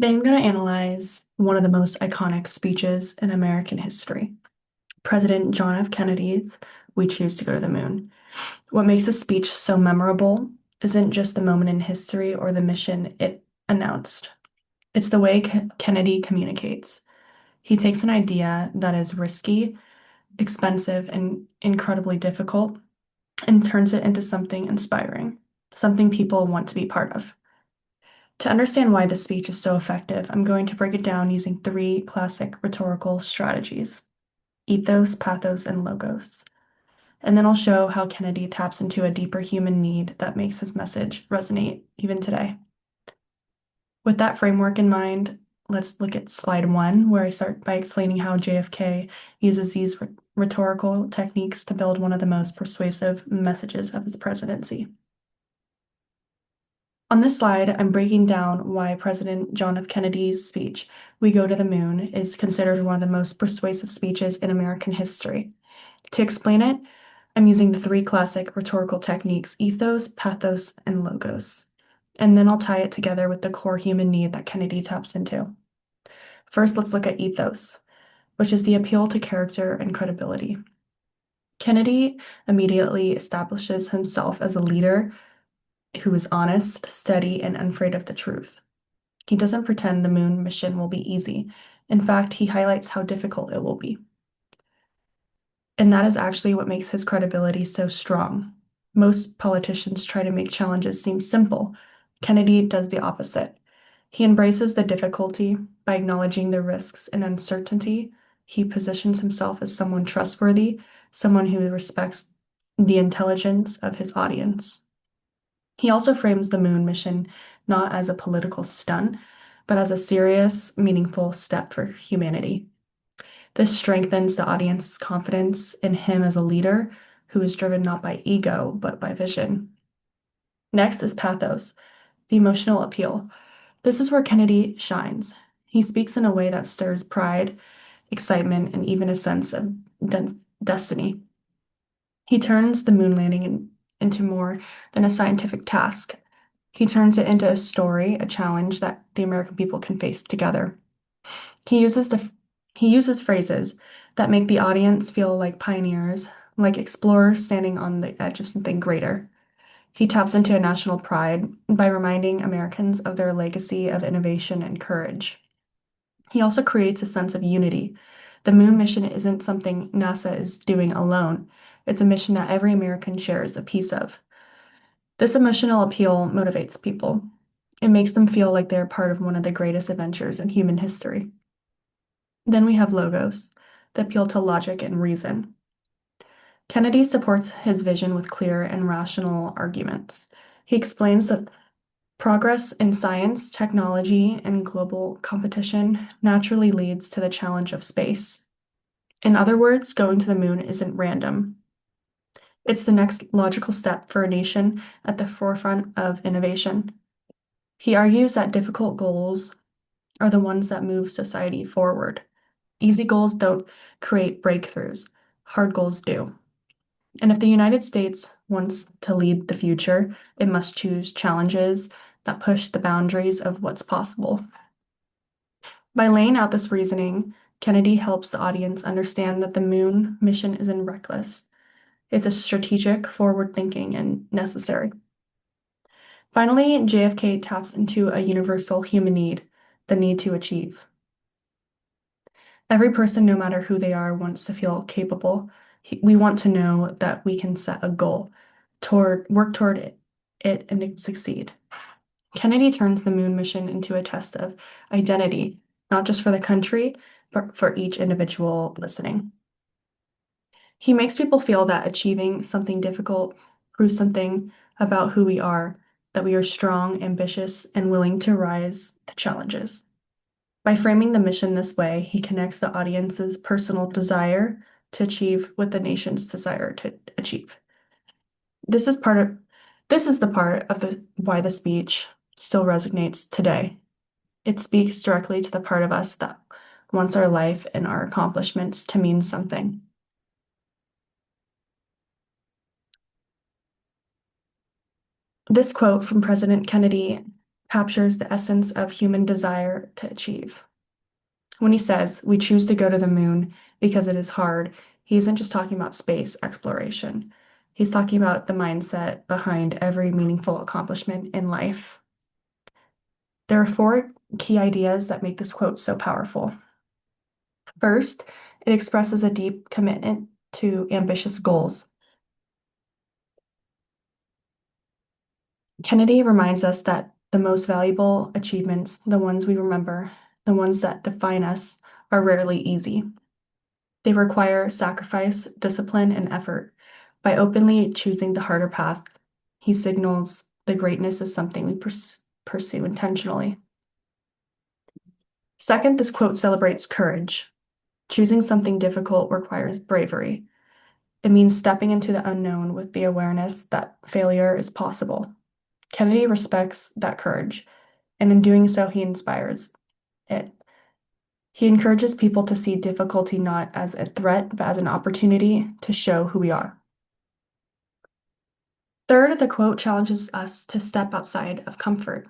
Today I'm going to analyze one of the most iconic speeches in American history, President John F. Kennedy's "We Choose to Go to the Moon." What makes this speech so memorable isn't just the moment in history or the mission it announced. It's the way Kennedy communicates. He takes an idea that is risky, expensive, and incredibly difficult and turns it into something inspiring, something people want to be part of. To understand why this speech is so effective, I'm going to break it down using three classic rhetorical strategies: ethos, pathos, and logos. And then I'll show how Kennedy taps into a deeper human need that makes his message resonate even today. With that framework in mind, let's look at slide 1, where I start by explaining how JFK uses these rhetorical techniques to build one of the most persuasive messages of his presidency. On this slide, I'm breaking down why President John F. Kennedy's speech, "We Go to the Moon," is considered one of the most persuasive speeches in American history. To explain it, I'm using the three classic rhetorical techniques: ethos, pathos, and logos. And then I'll tie it together with the core human need that Kennedy taps into. First, let's look at ethos, which is the appeal to character and credibility. Kennedy immediately establishes himself as a leader who is honest, steady, and unafraid of the truth. He doesn't pretend the moon mission will be easy. In fact, he highlights how difficult it will be. And that is actually what makes his credibility so strong. Most politicians try to make challenges seem simple. Kennedy does the opposite. He embraces the difficulty by acknowledging the risks and uncertainty. He positions himself as someone trustworthy, someone who respects the intelligence of his audience. He also frames the moon mission not as a political stunt, but as a serious, meaningful step for humanity. This strengthens the audience's confidence in him as a leader who is driven not by ego, but by vision. Next is pathos, the emotional appeal. This is where Kennedy shines. He speaks in a way that stirs pride, excitement, and even a sense of destiny. He turns the moon landing into more than a scientific task. He turns it into a story, a challenge that the American people can face together. He uses the he uses phrases that make the audience feel like pioneers, like explorers standing on the edge of something greater. He taps into a national pride by reminding Americans of their legacy of innovation and courage. He also creates a sense of unity. The moon mission isn't something NASA is doing alone. It's a mission that every American shares a piece of. This emotional appeal motivates people. It makes them feel like they're part of one of the greatest adventures in human history. Then we have logos, that appeal to logic and reason. Kennedy supports his vision with clear and rational arguments. He explains that progress in science, technology, and global competition naturally leads to the challenge of space. In other words, going to the moon isn't random. It's the next logical step for a nation at the forefront of innovation. He argues that difficult goals are the ones that move society forward. Easy goals don't create breakthroughs, hard goals do. And if the United States wants to lead the future, it must choose challenges that push the boundaries of what's possible. By laying out this reasoning, Kennedy helps the audience understand that the moon mission isn't reckless. It's a strategic, forward-thinking, and necessary. Finally, JFK taps into a universal human need, the need to achieve. Every person, no matter who they are, wants to feel capable. We want to know that we can set a goal, work toward it and succeed. Kennedy turns the moon mission into a test of identity, not just for the country, but for each individual listening. He makes people feel that achieving something difficult proves something about who we are, that we are strong, ambitious, and willing to rise to challenges. By framing the mission this way, he connects the audience's personal desire to achieve with the nation's desire to achieve. This is the part of why the speech still resonates today. It speaks directly to the part of us that wants our life and our accomplishments to mean something. This quote from President Kennedy captures the essence of human desire to achieve. When he says, we choose to go to the moon because it is hard, he isn't just talking about space exploration. He's talking about the mindset behind every meaningful accomplishment in life. There are four key ideas that make this quote so powerful. First, it expresses a deep commitment to ambitious goals. Kennedy reminds us that the most valuable achievements, the ones we remember, the ones that define us, are rarely easy. They require sacrifice, discipline, and effort. By openly choosing the harder path, he signals the greatness is something we pursue intentionally. Second, this quote celebrates courage. Choosing something difficult requires bravery. It means stepping into the unknown with the awareness that failure is possible. Kennedy respects that courage, and in doing so, he inspires it. He encourages people to see difficulty not as a threat, but as an opportunity to show who we are. Third, the quote challenges us to step outside of comfort.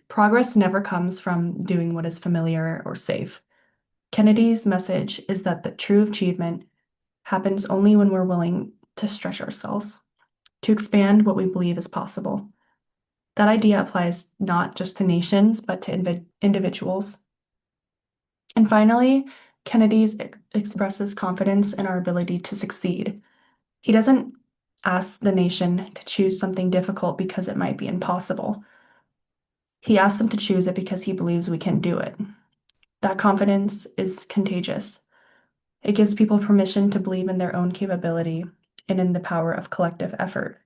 Progress never comes from doing what is familiar or safe. Kennedy's message is that the true achievement happens only when we're willing to stretch ourselves, to expand what we believe is possible. That idea applies not just to nations, but to individuals. And finally, Kennedy's expresses confidence in our ability to succeed. He doesn't ask the nation to choose something difficult because it might be impossible. He asks them to choose it because he believes we can do it. That confidence is contagious. It gives people permission to believe in their own capability and in the power of collective effort.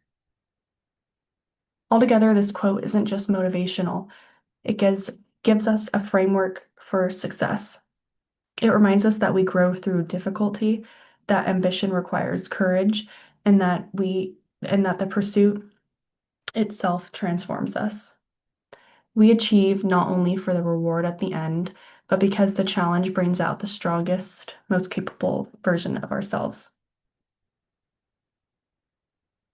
Altogether, this quote isn't just motivational, it gives us a framework for success. It reminds us that we grow through difficulty, that ambition requires courage, and that the pursuit itself transforms us. We achieve not only for the reward at the end, but because the challenge brings out the strongest, most capable version of ourselves.